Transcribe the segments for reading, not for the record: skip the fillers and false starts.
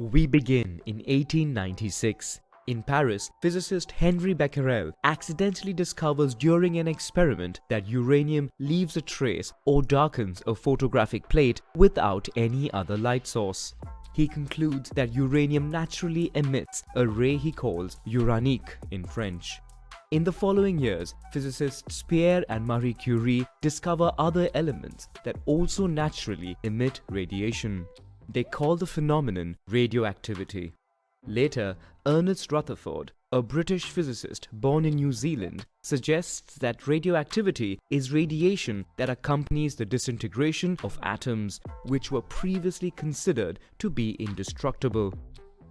We begin in 1896. In Paris, physicist Henri Becquerel accidentally discovers during an experiment that uranium leaves a trace or darkens a photographic plate without any other light source. He concludes that uranium naturally emits a ray he calls uranique in French. In the following years, physicists Pierre and Marie Curie discover other elements that also naturally emit radiation. They call the phenomenon radioactivity. Later, Ernest Rutherford, a British physicist born in New Zealand, suggests that radioactivity is radiation that accompanies the disintegration of atoms, which were previously considered to be indestructible.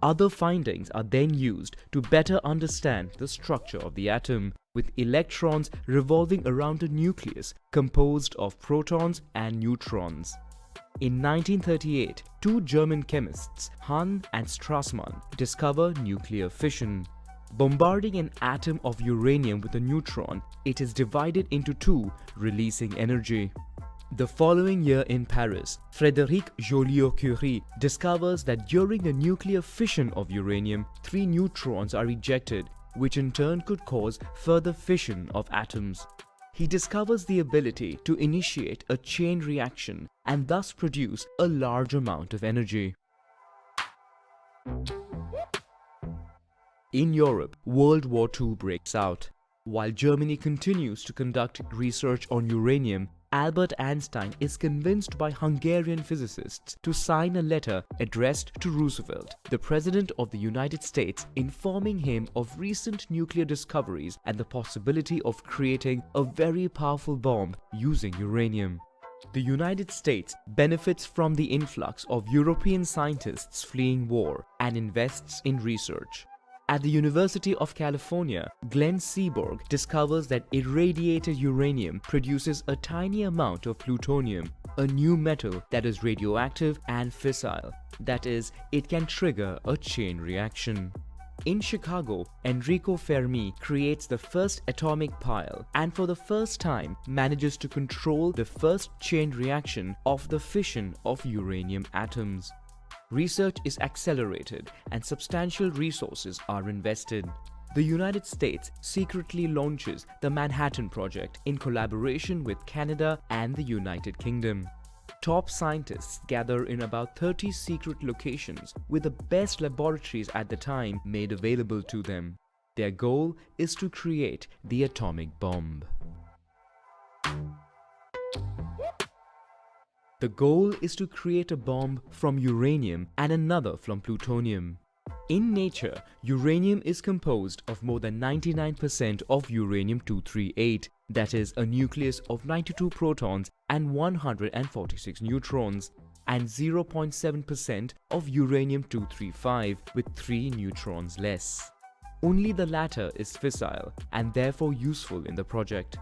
Other findings are then used to better understand the structure of the atom, with electrons revolving around a nucleus composed of protons and neutrons. In 1938, two German chemists, Hahn and Strassmann, discover nuclear fission. Bombarding an atom of uranium with a neutron, it is divided into two, releasing energy. The following year in Paris, Frédéric Joliot-Curie discovers that during the nuclear fission of uranium, three neutrons are ejected, which in turn could cause further fission of atoms. He discovers the ability to initiate a chain reaction and thus produce a large amount of energy. In Europe, World War II breaks out. While Germany continues to conduct research on uranium, Albert Einstein is convinced by Hungarian physicists to sign a letter addressed to Roosevelt, the President of the United States, informing him of recent nuclear discoveries and the possibility of creating a very powerful bomb using uranium. The United States benefits from the influx of European scientists fleeing war and invests in research. At the University of California, Glenn Seaborg discovers that irradiated uranium produces a tiny amount of plutonium, a new metal that is radioactive and fissile. That is, it can trigger a chain reaction. In Chicago, Enrico Fermi creates the first atomic pile and for the first time manages to control the first chain reaction of the fission of uranium atoms. Research is accelerated and substantial resources are invested. The United States secretly launches the Manhattan Project in collaboration with Canada and the United Kingdom. Top scientists gather in about 30 secret locations with the best laboratories at the time made available to them. Their goal is to create the atomic bomb. The goal is to create a bomb from uranium and another from plutonium. In nature, uranium is composed of more than 99% of uranium-238, that is, a nucleus of 92 protons and 146 neutrons, and 0.7% of uranium-235 with 3 neutrons less. Only the latter is fissile and therefore useful in the project.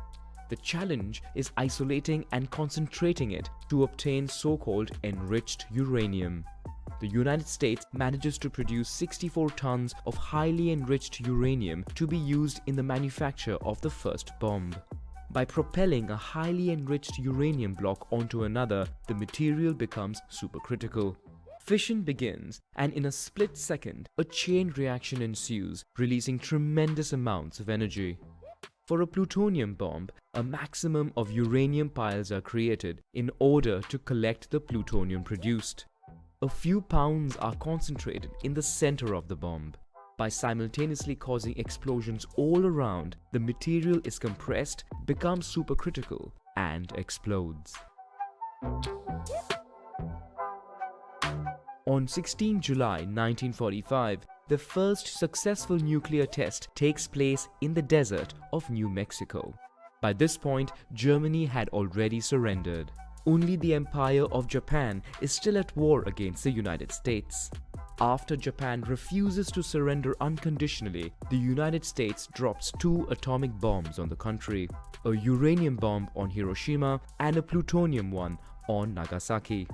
The challenge is isolating and concentrating it to obtain so-called enriched uranium. The United States manages to produce 64 tons of highly enriched uranium to be used in the manufacture of the first bomb. By propelling a highly enriched uranium block onto another, the material becomes supercritical. Fission begins, and in a split second, a chain reaction ensues, releasing tremendous amounts of energy. For a plutonium bomb, a maximum of uranium piles are created in order to collect the plutonium produced. A few pounds are concentrated in the center of the bomb. By simultaneously causing explosions all around, the material is compressed, becomes supercritical, and explodes. On 16 July 1945, the first successful nuclear test takes place in the desert of New Mexico. By this point, Germany had already surrendered. Only the Empire of Japan is still at war against the United States. After Japan refuses to surrender unconditionally, the United States drops 2 atomic bombs on the country, a uranium bomb on Hiroshima and a plutonium one on Nagasaki.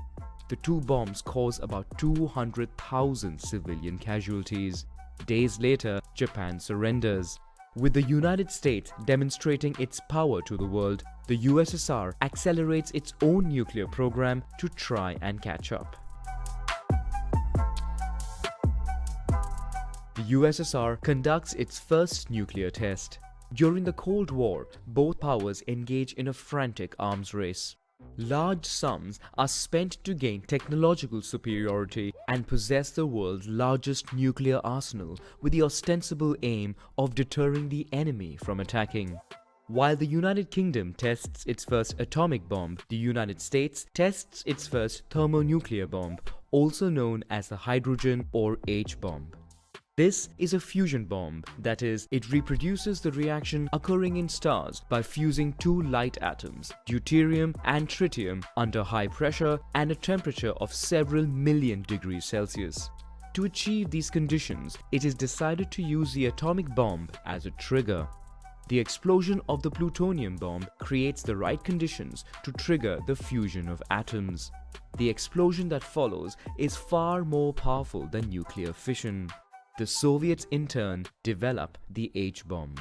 The 2 bombs cause about 200,000 civilian casualties. Days later, Japan surrenders. With the United States demonstrating its power to the world, the USSR accelerates its own nuclear program to try and catch up. the USSR conducts its first nuclear test. During the Cold War, both powers engage in a frantic arms race. Large sums are spent to gain technological superiority and possess the world's largest nuclear arsenal with the ostensible aim of deterring the enemy from attacking. While the United Kingdom tests its first atomic bomb, the United States tests its first thermonuclear bomb, also known as the hydrogen or H-bomb. This is a fusion bomb, that is, it reproduces the reaction occurring in stars by fusing two light atoms, deuterium and tritium, under high pressure and a temperature of several million degrees Celsius. To achieve these conditions, it is decided to use the atomic bomb as a trigger. The explosion of the plutonium bomb creates the right conditions to trigger the fusion of atoms. The explosion that follows is far more powerful than nuclear fission. The Soviets in turn develop the H-bomb.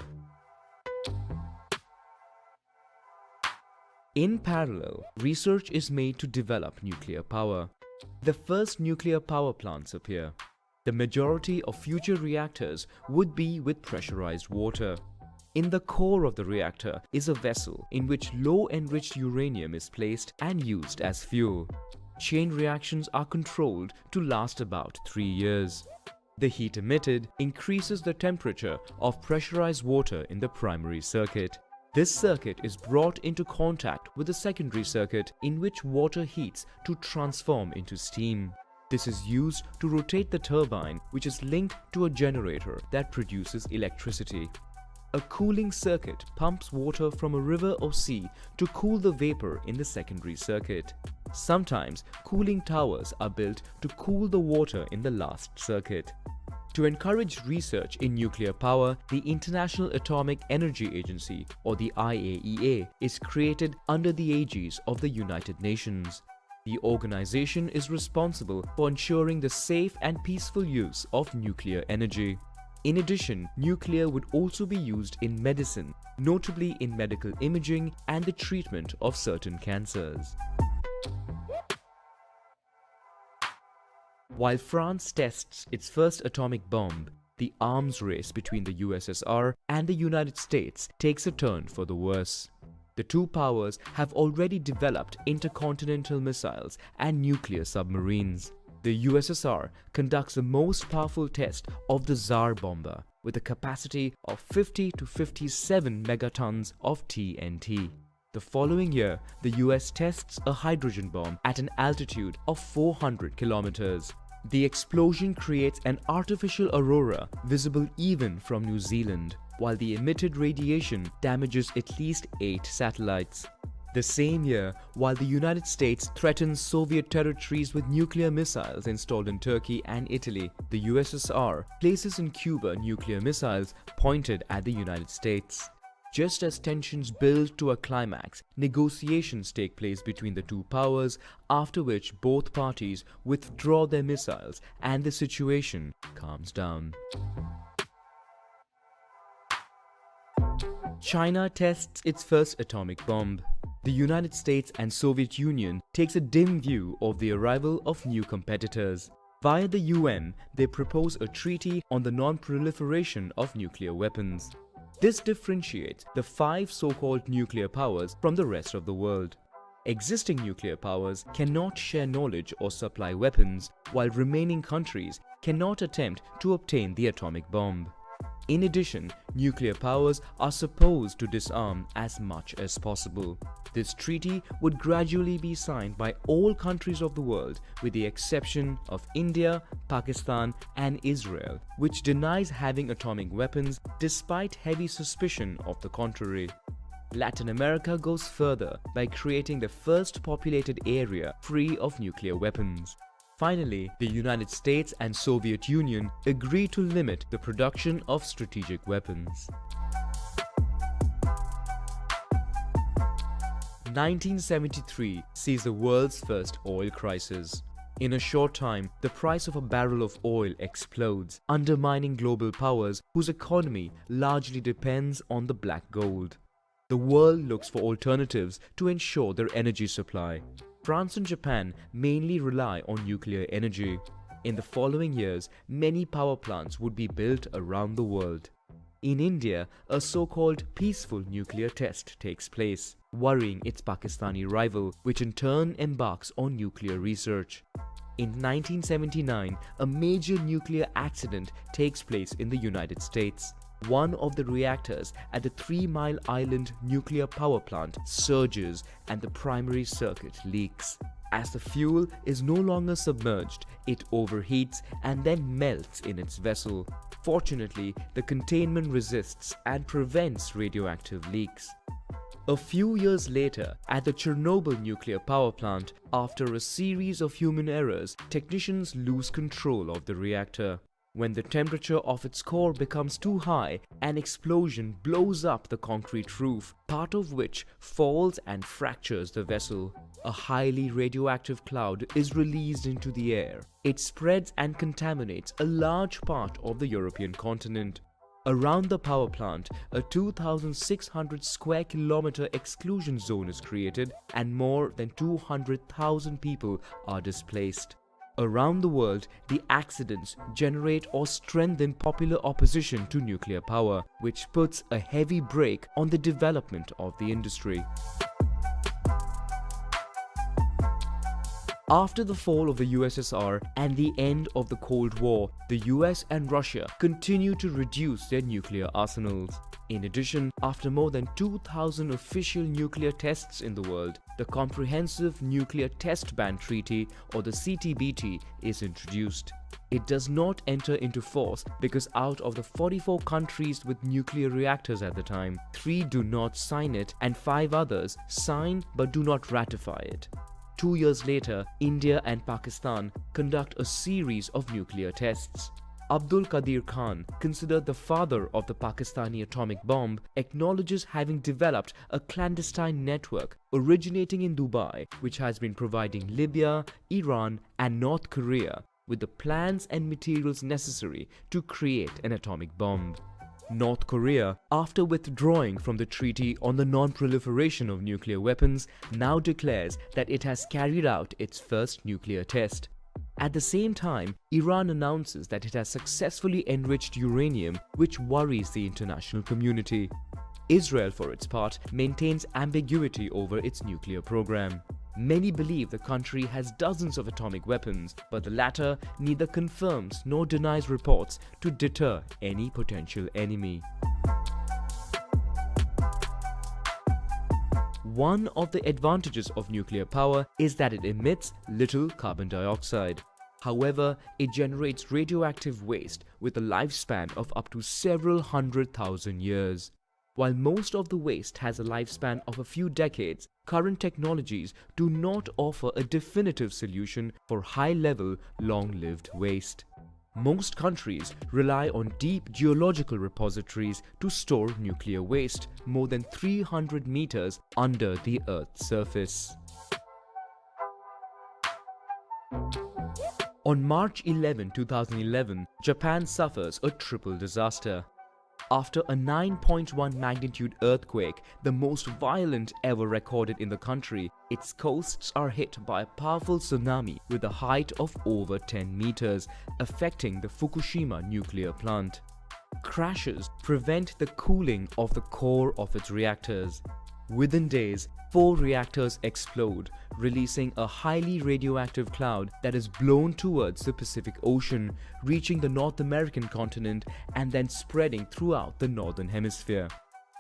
In parallel, research is made to develop nuclear power. The first nuclear power plants appear. The majority of future reactors would be with pressurized water. In the core of the reactor is a vessel in which low-enriched uranium is placed and used as fuel. Chain reactions are controlled to last about 3 years. The heat emitted increases the temperature of pressurized water in the primary circuit. This circuit is brought into contact with the secondary circuit in which water heats to transform into steam. This is used to rotate the turbine, which is linked to a generator that produces electricity. A cooling circuit pumps water from a river or sea to cool the vapor in the secondary circuit. Sometimes cooling towers are built to cool the water in the last circuit. To encourage research in nuclear power, the International Atomic Energy Agency, or the IAEA, is created under the aegis of the United Nations. The organization is responsible for ensuring the safe and peaceful use of nuclear energy. In addition, nuclear would also be used in medicine, notably in medical imaging and the treatment of certain cancers. While France tests its first atomic bomb, the arms race between the USSR and the United States takes a turn for the worse. The two powers have already developed intercontinental missiles and nuclear submarines. The USSR conducts the most powerful test of the Tsar bomber with a capacity of 50 to 57 megatons of TNT. The following year, the US tests a hydrogen bomb at an altitude of 400 kilometers. The explosion creates an artificial aurora visible even from New Zealand, while the emitted radiation damages at least 8 satellites. The same year, while the United States threatens Soviet territories with nuclear missiles installed in Turkey and Italy, the USSR places in Cuba nuclear missiles pointed at the United States. Just as tensions build to a climax, negotiations take place between the two powers, after which both parties withdraw their missiles and the situation calms down. China tests its first atomic bomb. The United States and Soviet Union takes a dim view of the arrival of new competitors. Via the UN, they propose a treaty on the non-proliferation of nuclear weapons. This differentiates the 5 so-called nuclear powers from the rest of the world. Existing nuclear powers cannot share knowledge or supply weapons, while remaining countries cannot attempt to obtain the atomic bomb. In addition, nuclear powers are supposed to disarm as much as possible. This treaty would gradually be signed by all countries of the world with the exception of India, Pakistan and Israel, which denies having atomic weapons despite heavy suspicion of the contrary. Latin America goes further by creating the first populated area free of nuclear weapons. Finally, the United States and Soviet Union agree to limit the production of strategic weapons. 1973 sees the world's first oil crisis. In a short time, the price of a barrel of oil explodes, undermining global powers whose economy largely depends on the black gold. The world looks for alternatives to ensure their energy supply. France and Japan mainly rely on nuclear energy. In the following years, many power plants would be built around the world. In India, a so-called peaceful nuclear test takes place, worrying its Pakistani rival, which in turn embarks on nuclear research. In 1979, a major nuclear accident takes place in the United States. One of the reactors at the 3 Mile Island nuclear power plant surges and the primary circuit leaks. As the fuel is no longer submerged, it overheats and then melts in its vessel. Fortunately, the containment resists and prevents radioactive leaks. A few years later, at the Chernobyl nuclear power plant, after a series of human errors, technicians lose control of the reactor. When the temperature of its core becomes too high, an explosion blows up the concrete roof, part of which falls and fractures the vessel. A highly radioactive cloud is released into the air. It spreads and contaminates a large part of the European continent. Around the power plant, a 2,600 square kilometer exclusion zone is created and more than 200,000 people are displaced. Around the world, the accidents generate or strengthen popular opposition to nuclear power, which puts a heavy brake on the development of the industry. After the fall of the USSR and the end of the Cold War, the US and Russia continue to reduce their nuclear arsenals. In addition, after more than 2,000 official nuclear tests in the world, the Comprehensive Nuclear Test Ban Treaty, or the CTBT, is introduced. It does not enter into force because out of the 44 countries with nuclear reactors at the time, 3 do not sign it and 5 others sign but do not ratify it. 2 years later, India and Pakistan conduct a series of nuclear tests. Abdul Qadir Khan, considered the father of the Pakistani atomic bomb, acknowledges having developed a clandestine network originating in Dubai, which has been providing Libya, Iran, and North Korea with the plans and materials necessary to create an atomic bomb. North Korea, after withdrawing from the Treaty on the Non-Proliferation of Nuclear Weapons, now declares that it has carried out its first nuclear test. At the same time, Iran announces that it has successfully enriched uranium, which worries the international community. Israel, for its part, maintains ambiguity over its nuclear program. Many believe the country has dozens of atomic weapons, but the latter neither confirms nor denies reports to deter any potential enemy. One of the advantages of nuclear power is that it emits little carbon dioxide. However, it generates radioactive waste with a lifespan of up to several 100,000 years. While most of the waste has a lifespan of a few decades, current technologies do not offer a definitive solution for high-level, long-lived waste. Most countries rely on deep geological repositories to store nuclear waste more than 300 meters under the Earth's surface. On March 11, 2011, Japan suffers a triple disaster. After a 9.1 magnitude earthquake, the most violent ever recorded in the country, its coasts are hit by a powerful tsunami with a height of over 10 meters, affecting the Fukushima nuclear plant. Crashes prevent the cooling of the core of its reactors. Within days, 4 reactors explode, releasing a highly radioactive cloud that is blown towards the Pacific Ocean, reaching the North American continent and then spreading throughout the Northern Hemisphere.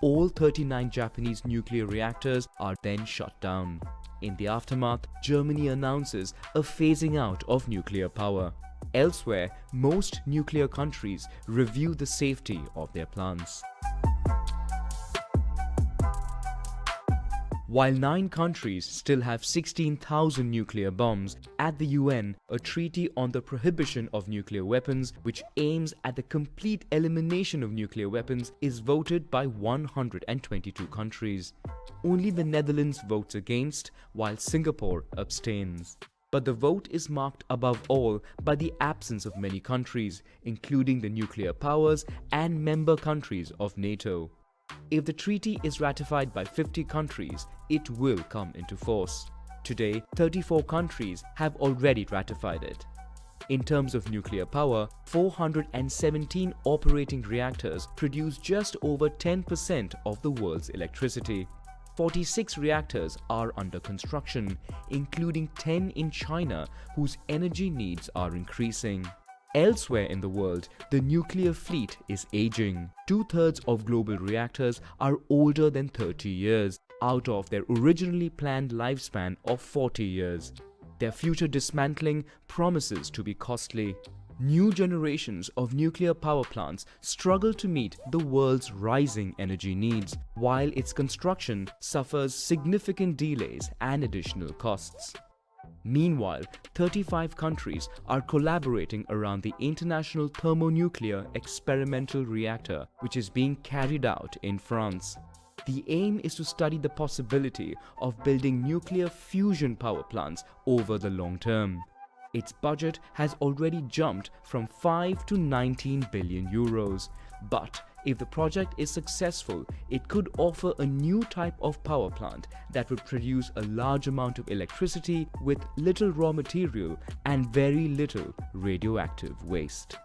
All 39 Japanese nuclear reactors are then shut down. In the aftermath, Germany announces a phasing out of nuclear power. Elsewhere, most nuclear countries review the safety of their plants. While 9 countries still have 16,000 nuclear bombs, at the UN, a treaty on the prohibition of nuclear weapons, which aims at the complete elimination of nuclear weapons, is voted by 122 countries. Only the Netherlands votes against, while Singapore abstains. But the vote is marked above all by the absence of many countries, including the nuclear powers and member countries of NATO. If the treaty is ratified by 50 countries, it will come into force. Today, 34 countries have already ratified it. In terms of nuclear power, 417 operating reactors produce just over 10% of the world's electricity. 46 reactors are under construction, including 10 in China, whose energy needs are increasing. Elsewhere in the world, the nuclear fleet is aging. 2/3 of global reactors are older than 30 years, out of their originally planned lifespan of 40 years. Their future dismantling promises to be costly. New generations of nuclear power plants struggle to meet the world's rising energy needs, while its construction suffers significant delays and additional costs. Meanwhile, 35 countries are collaborating around the International Thermonuclear Experimental Reactor, which is being carried out in France. The aim is to study the possibility of building nuclear fusion power plants over the long term. Its budget has already jumped from 5 to 19 billion euros. But if the project is successful, it could offer a new type of power plant that would produce a large amount of electricity with little raw material and very little radioactive waste.